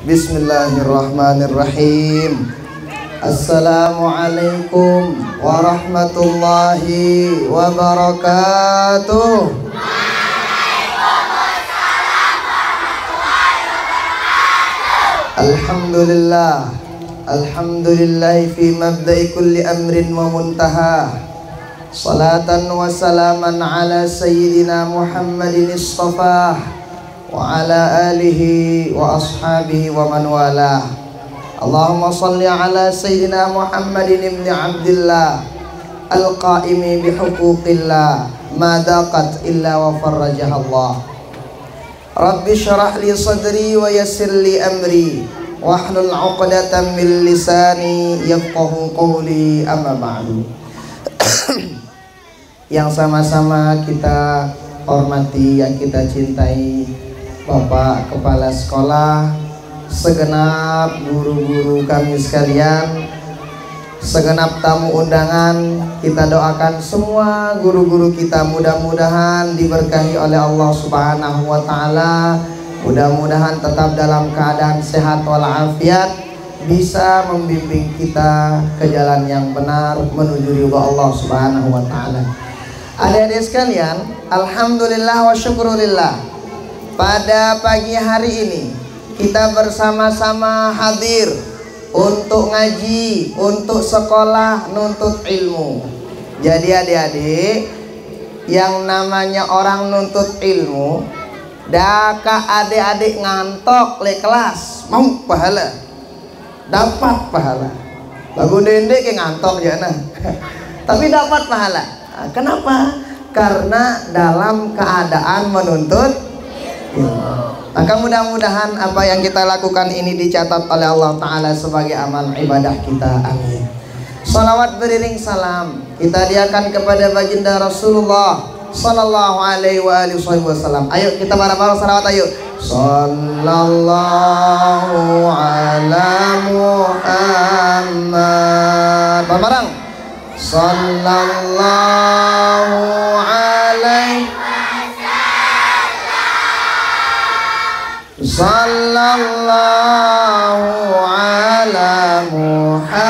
Bismillahirrahmanirrahim. Assalamualaikum warahmatullahi wabarakatuh. Alhamdulillah, alhamdulillah fi mabda'i kulli amrin wa muntaha. Salatan wa salaman ala sayyidina Muhammadin istafah wa ala alihi wa ashabihi wa man walah. Allahumma salli ala sayyidina Muhammadin ibn Abdillah al-qaimi bihuquqillah ma daqat illa wa farrajaha Allah. Rabbi syrah li sadri wa yassir li amri wahlul 'uqdatam min lisani yafqahu qawli, amma ba'du. Yang sama-sama kita hormati, yang kita cintai, Bapak Kepala Sekolah, segenap guru-guru kami sekalian, segenap tamu undangan, kita doakan semua guru-guru kita mudah-mudahan diberkahi oleh Allah Subhanahu wa Ta'ala, mudah-mudahan tetap dalam keadaan sehat walafiat, bisa membimbing kita ke jalan yang benar menuju ridha Allah Subhanahu wa Ta'ala. Adik-adik sekalian, alhamdulillah wa syukurillah, pada pagi hari ini kita bersama-sama hadir untuk ngaji, untuk sekolah, nuntut ilmu. Jadi adik-adik, yang namanya orang nuntut ilmu, daka adik-adik ngantok le kelas, mau pahala, dapat pahala. Lagu dendek ke ngantok ya nah. Tapi dapat pahala. Kenapa? Karena dalam keadaan menuntut ilmu. Maka mudah-mudahan apa yang kita lakukan ini dicatat oleh Allah Ta'ala sebagai amal ibadah kita. Amin. Salawat beriring salam kita hadiahkan kepada baginda Rasulullah Sallallahu alaihi wasallam. Ayo kita bareng-bareng salawat, ayo. Sallallahu ala Muhammad. Bareng-bareng. Sallallahu alaihi Sallallahu ala Muhammad.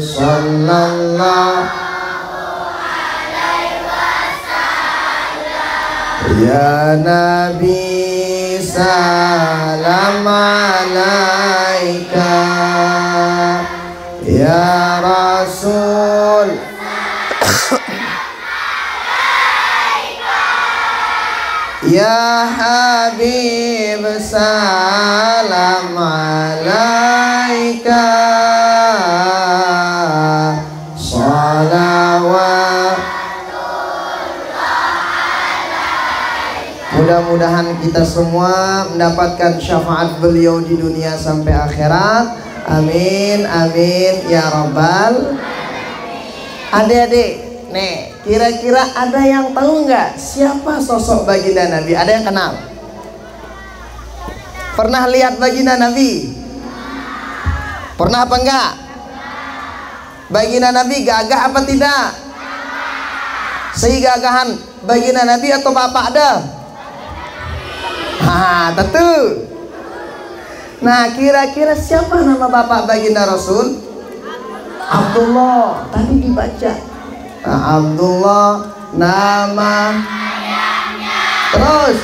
Sallallahu alaihi wasallam. Ya Nabi salam alaika, ya Rasul ya Habib salam alaika, salawat. Mudah-mudahan kita semua mendapatkan syafaat beliau di dunia sampai akhirat. Amin, amin ya rabbal. Adik-adik, nih, kira-kira ada yang tahu nggak siapa sosok baginda Nabi? Ada yang kenal? Pernah lihat baginda Nabi? Pernah apa enggak? Baginda Nabi gagah apa tidak? Segagahan baginda Nabi atau bapak ada? Tentu. Nah, kira-kira siapa nama bapak baginda Rasul? Abdullah. Tadi dibaca. Nah, Abdullah nama ayahnya. Terus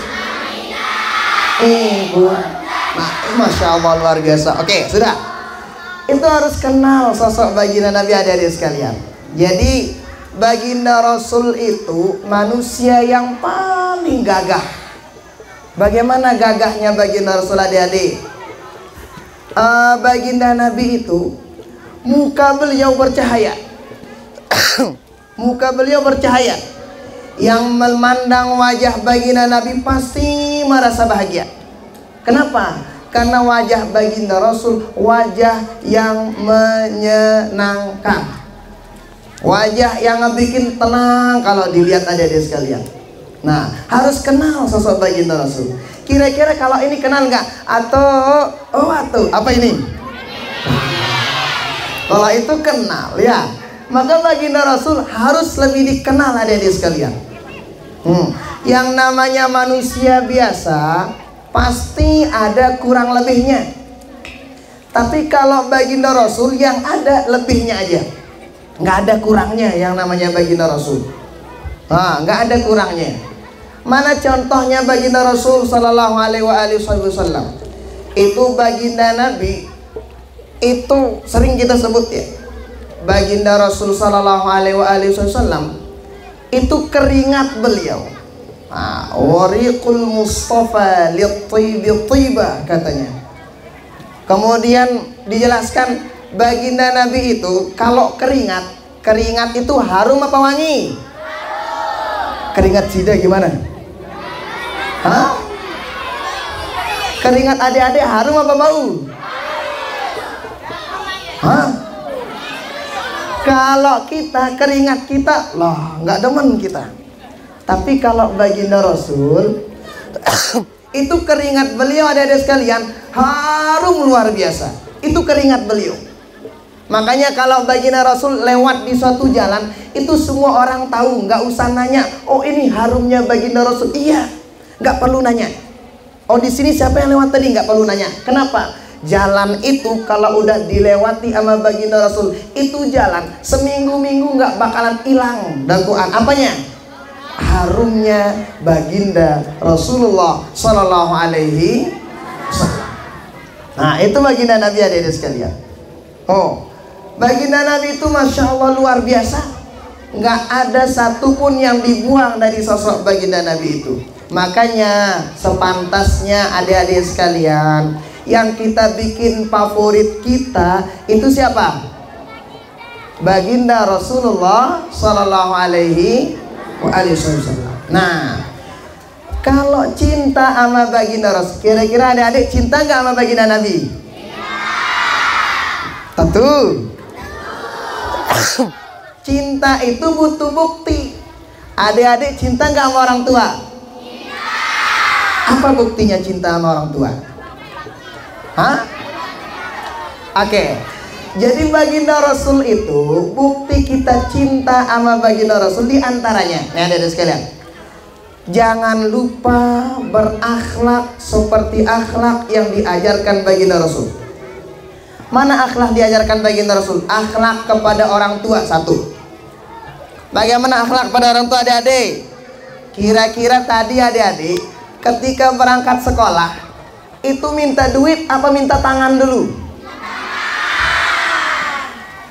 ibu. Nah, masya Allah luar biasa. Oke, sudah. Itu harus kenal sosok baginda Nabi, adik-adik sekalian. Jadi baginda Rasul itu manusia yang paling gagah. Bagaimana gagahnya baginda Rasul, adik-adik? Baginda Nabi itu muka beliau bercahaya. Muka beliau bercahaya. Yang memandang wajah baginda Nabi pasti merasa bahagia. Kenapa? Karena wajah baginda Rasul wajah yang menyenangkan, wajah yang bikin tenang kalau dilihat adik-adik sekalian. Nah, harus kenal sosok baginda Rasul. Kira-kira kalau ini kenal nggak? Atau apa ini? Kalau itu kenal ya. Maka baginda Rasul harus lebih dikenal adik-adik sekalian. Yang namanya manusia biasa pasti ada kurang lebihnya. Tapi kalau baginda Rasul yang ada lebihnya aja, nggak ada kurangnya. Yang namanya baginda Rasul, nggak ada kurangnya. Mana contohnya baginda Rasul Sallallahu Alaihi Wasallam? Itu baginda Nabi itu sering kita sebut ya, baginda Rasul Sallallahu Alaihi Wasallam itu keringat beliau, wariqul Mustafa lit-tiba katanya. Kemudian dijelaskan baginda Nabi itu kalau keringat itu harum apa wangi? Keringat Sida gimana? Hah? Keringat adik-adik harum apa bau? Hah? Kalau kita keringat kita lah nggak demen kita. Tapi kalau baginda Rasul itu keringat beliau adik-adik sekalian harum luar biasa. Itu keringat beliau. Makanya kalau baginda Rasul lewat di suatu jalan itu semua orang tahu, nggak usah nanya, oh ini harumnya baginda Rasul. Iya, nggak perlu nanya. Oh di sini siapa yang lewat tadi, nggak perlu nanya. Kenapa? Jalan itu kalau udah dilewati sama baginda Rasul, itu jalan seminggu-minggu nggak bakalan hilang daguan apanya? Harumnya baginda Rasulullah Sallallahu Alaihi Wasallam. Nah itu baginda Nabi adik-adik sekalian. Oh, baginda Nabi itu Masya Allah luar biasa. Nggak ada satupun yang dibuang dari sosok baginda Nabi itu. Makanya sepantasnya adik-adik sekalian, yang kita bikin favorit kita itu siapa? Baginda Rasulullah Sallallahu Alaihi Wasallam. Nah, kalau cinta sama baginda Rasul, kira-kira adik-adik cinta nggak sama baginda Nabi? Tentu. Cinta itu butuh bukti. Adik-adik cinta nggak sama orang tua? Apa buktinya cinta sama orang tua? Hah? Oke. Jadi baginda Rasul itu bukti kita cinta sama baginda Rasul diantaranya. Nih adik-adik sekalian, jangan lupa berakhlak seperti akhlak yang diajarkan baginda Rasul. Mana akhlak diajarkan baginda Rasul? Akhlak kepada orang tua satu. Bagaimana akhlak pada orang tua adik-adik? Kira-kira tadi adik-adik ketika berangkat sekolah itu minta duit apa minta tangan dulu?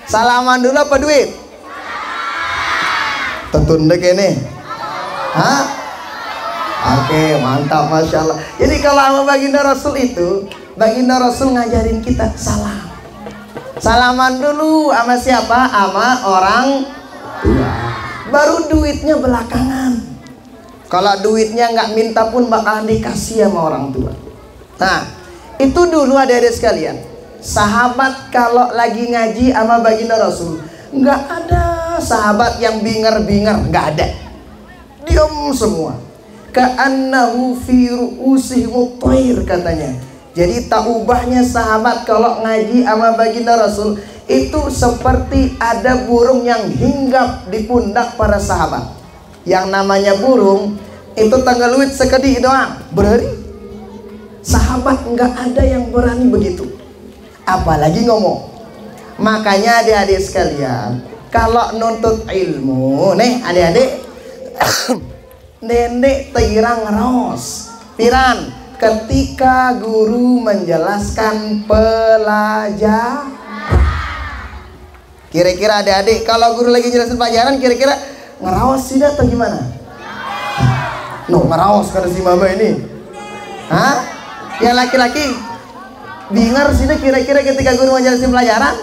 Salaman dulu apa duit? Tetundek ini. Hah? Oke, mantap, Masya Allah. Jadi kalau sama baginda Rasul itu, baginda Rasul ngajarin kita salam. Salaman dulu sama siapa? Sama orang tua. Baru duitnya belakangan. Kalau duitnya nggak minta pun bakalan dikasih sama orang tua. Nah, itu dulu adik-adik sekalian. Sahabat kalau lagi ngaji sama baginda Rasul, nggak ada sahabat yang binger-binger, nggak ada. Diam semua. Ka'annahu fi ru'usihim thair katanya. Jadi tak ubahnya sahabat kalau ngaji sama baginda Rasul itu seperti ada burung yang hinggap di pundak para sahabat. Yang namanya burung itu tanggaluit sekedi doang, berhari. Sahabat nggak ada yang berani begitu, apalagi ngomong. Makanya adik-adik sekalian, kalau nuntut ilmu, nih adik-adik, nenek tirang ros, piran, ketika guru menjelaskan pelajaran. Kira-kira adik-adik, kalau guru lagi jelasin pelajaran, kira-kira ngerawas sih atau gimana? No, ngerawas karena si mama ini. Hah? Yang laki-laki bingar sih kira-kira ketika guru ngejelasin pelajaran.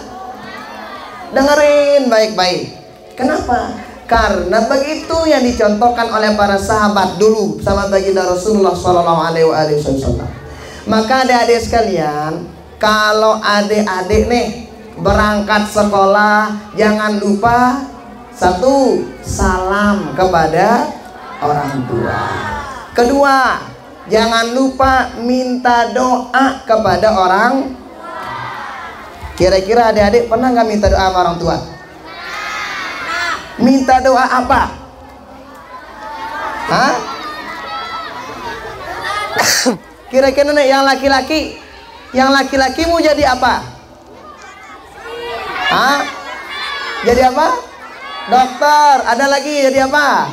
Dengerin baik-baik. Kenapa? Karena begitu yang dicontohkan oleh para sahabat dulu sama baginda Rasulullah SAW. Maka adik-adik sekalian, kalau adik-adik nih berangkat sekolah, jangan lupa satu, salam kepada orang tua. Kedua, jangan lupa minta doa kepada orang. Kira-kira adik-adik pernah nggak minta doa sama orang tua? Minta doa apa? Hah? Kira-kira nih yang laki-laki mau jadi apa? Hah? Jadi apa? Dokter. Ada lagi jadi apa?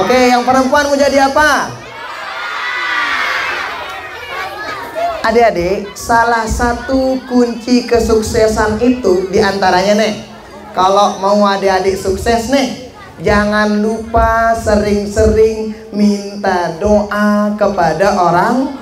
Oke, yang perempuan mau jadi apa? Adik-adik, salah satu kunci kesuksesan itu diantaranya nih, kalau mau adik-adik sukses nih, jangan lupa sering-sering minta doa kepada orang.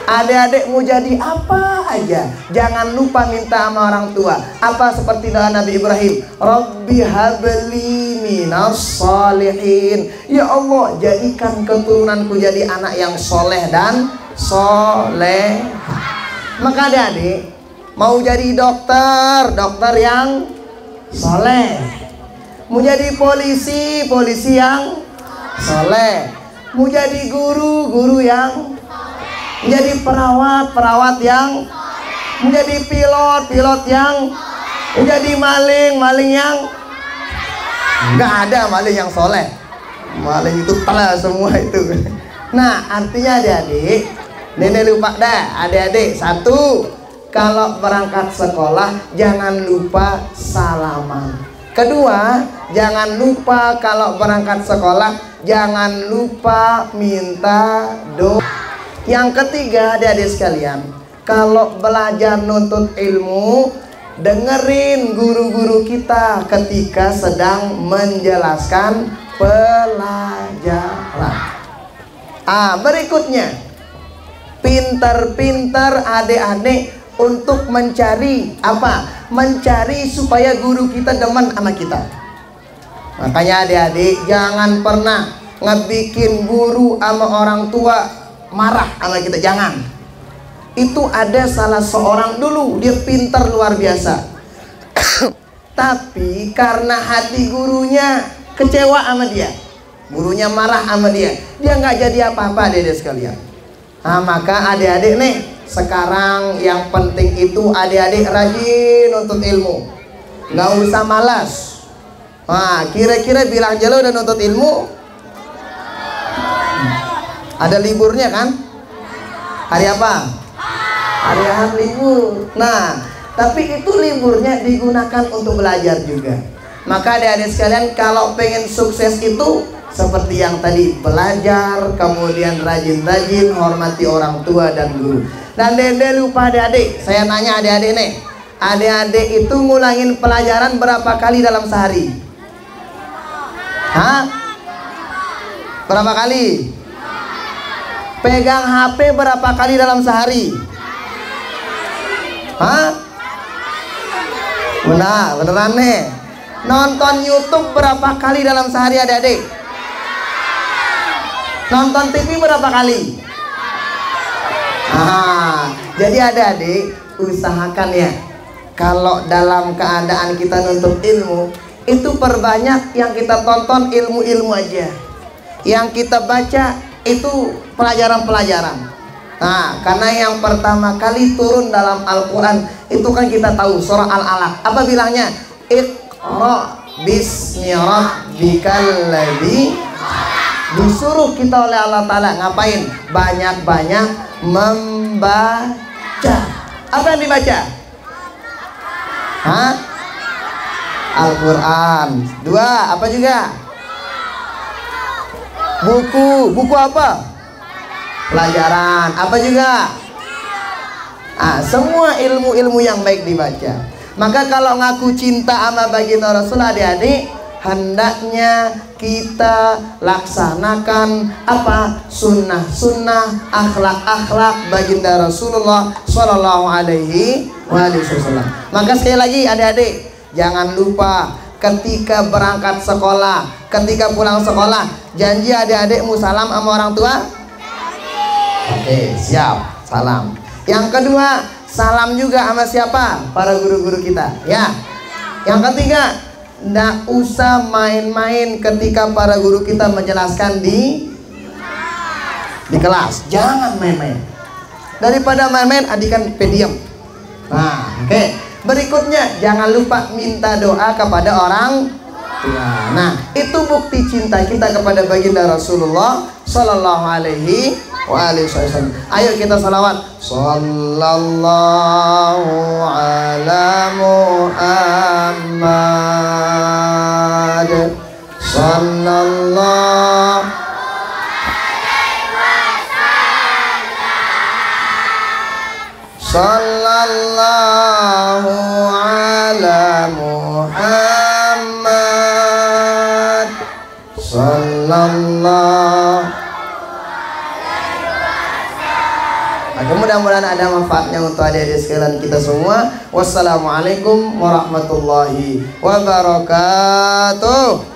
Adik-adik mau jadi apa aja, jangan lupa minta sama orang tua. Apa seperti doa Nabi Ibrahim, Rabbi habli minas sholihin. Ya Allah, jadikan keturunanku jadi anak yang soleh dan soleh. Maka adik-adik mau jadi dokter yang soleh. Mau jadi polisi yang soleh. Mau jadi guru yang, menjadi perawat yang, menjadi pilot yang, menjadi maling yang. Nggak ada maling yang soleh. Maling itu telah semua itu. Nah, artinya adik-adik, nenek lupa dah, adik-adik. Satu, kalau berangkat sekolah jangan lupa salaman. Kedua, jangan lupa kalau berangkat sekolah jangan lupa minta doa. Yang ketiga, adik-adik sekalian, kalau belajar nuntut ilmu, dengerin guru-guru kita ketika sedang menjelaskan pelajaran. Berikutnya, pintar-pintar adik-adik untuk mencari apa? Mencari supaya guru kita demen sama kita. Makanya adik-adik jangan pernah ngebikin guru sama orang tua marah sama kita, jangan. Itu ada salah seorang dulu, dia pintar luar biasa. Tapi karena hati gurunya kecewa sama dia, gurunya marah sama dia nggak jadi apa-apa adik-adik sekalian. Maka adik-adik nih, sekarang yang penting itu adik-adik rajin nuntut ilmu, nggak usah malas. Kira-kira bilang aja lo udah nuntut ilmu. Ada liburnya kan? Hari apa? Hari libur. Nah, tapi itu liburnya digunakan untuk belajar juga. Maka adik-adik sekalian, kalau pengen sukses itu seperti yang tadi, belajar, kemudian rajin-rajin hormati orang tua dan guru. Dan dede lupa adik-adik, saya nanya adik-adik nih, adik-adik itu ngulangin pelajaran berapa kali dalam sehari? Berapa kali? Pegang HP berapa kali dalam sehari? Beneran nih. Nonton YouTube berapa kali dalam sehari adik-adik? Nonton TV berapa kali? Jadi adik-adik usahakan ya, kalau dalam keadaan kita nuntut ilmu, itu perbanyak yang kita tonton ilmu-ilmu aja. Yang kita baca itu pelajaran-pelajaran. Karena yang pertama kali turun dalam Al-Quran itu kan kita tahu surah Al-Alaq. Apa bilangnya? Iqra bismi rabbikal ladzi. Disuruh kita oleh Allah Ta'ala ngapain? Banyak-banyak membaca. Apa yang dibaca? Al-Quran. Dua, apa juga? Buku apa? Pelajaran. Apa juga? Semua ilmu-ilmu yang baik dibaca. Maka kalau ngaku cinta sama baginda Rasul, adik-adik, hendaknya kita laksanakan apa? Sunnah-sunnah, akhlak-akhlak baginda Rasulullah Shallallahu Alaihi Wasallam. Maka sekali lagi adik-adik, jangan lupa ketika berangkat sekolah, ketika pulang sekolah, janji adik-adikmu salam sama orang tua. Oke, siap, salam. Yang kedua, salam juga sama siapa? Para guru-guru kita, ya. Yang ketiga, nggak usah main-main ketika para guru kita menjelaskan di kelas. Jangan main-main. Daripada main-main, adik kan pediam. Oke. Berikutnya, jangan lupa minta doa kepada orang. Nah, itu bukti cinta kita kepada baginda Rasulullah sallallahu alaihi wasallam. Ayo kita salawat. Sallallahu ala Muhammad. Sallallahu sallallahu ala Muhammad. Sallallahu. Mudah-mudahan ada manfaatnya untuk adik-adik sekalian kita semua. Wassalamualaikum warahmatullahi wabarakatuh.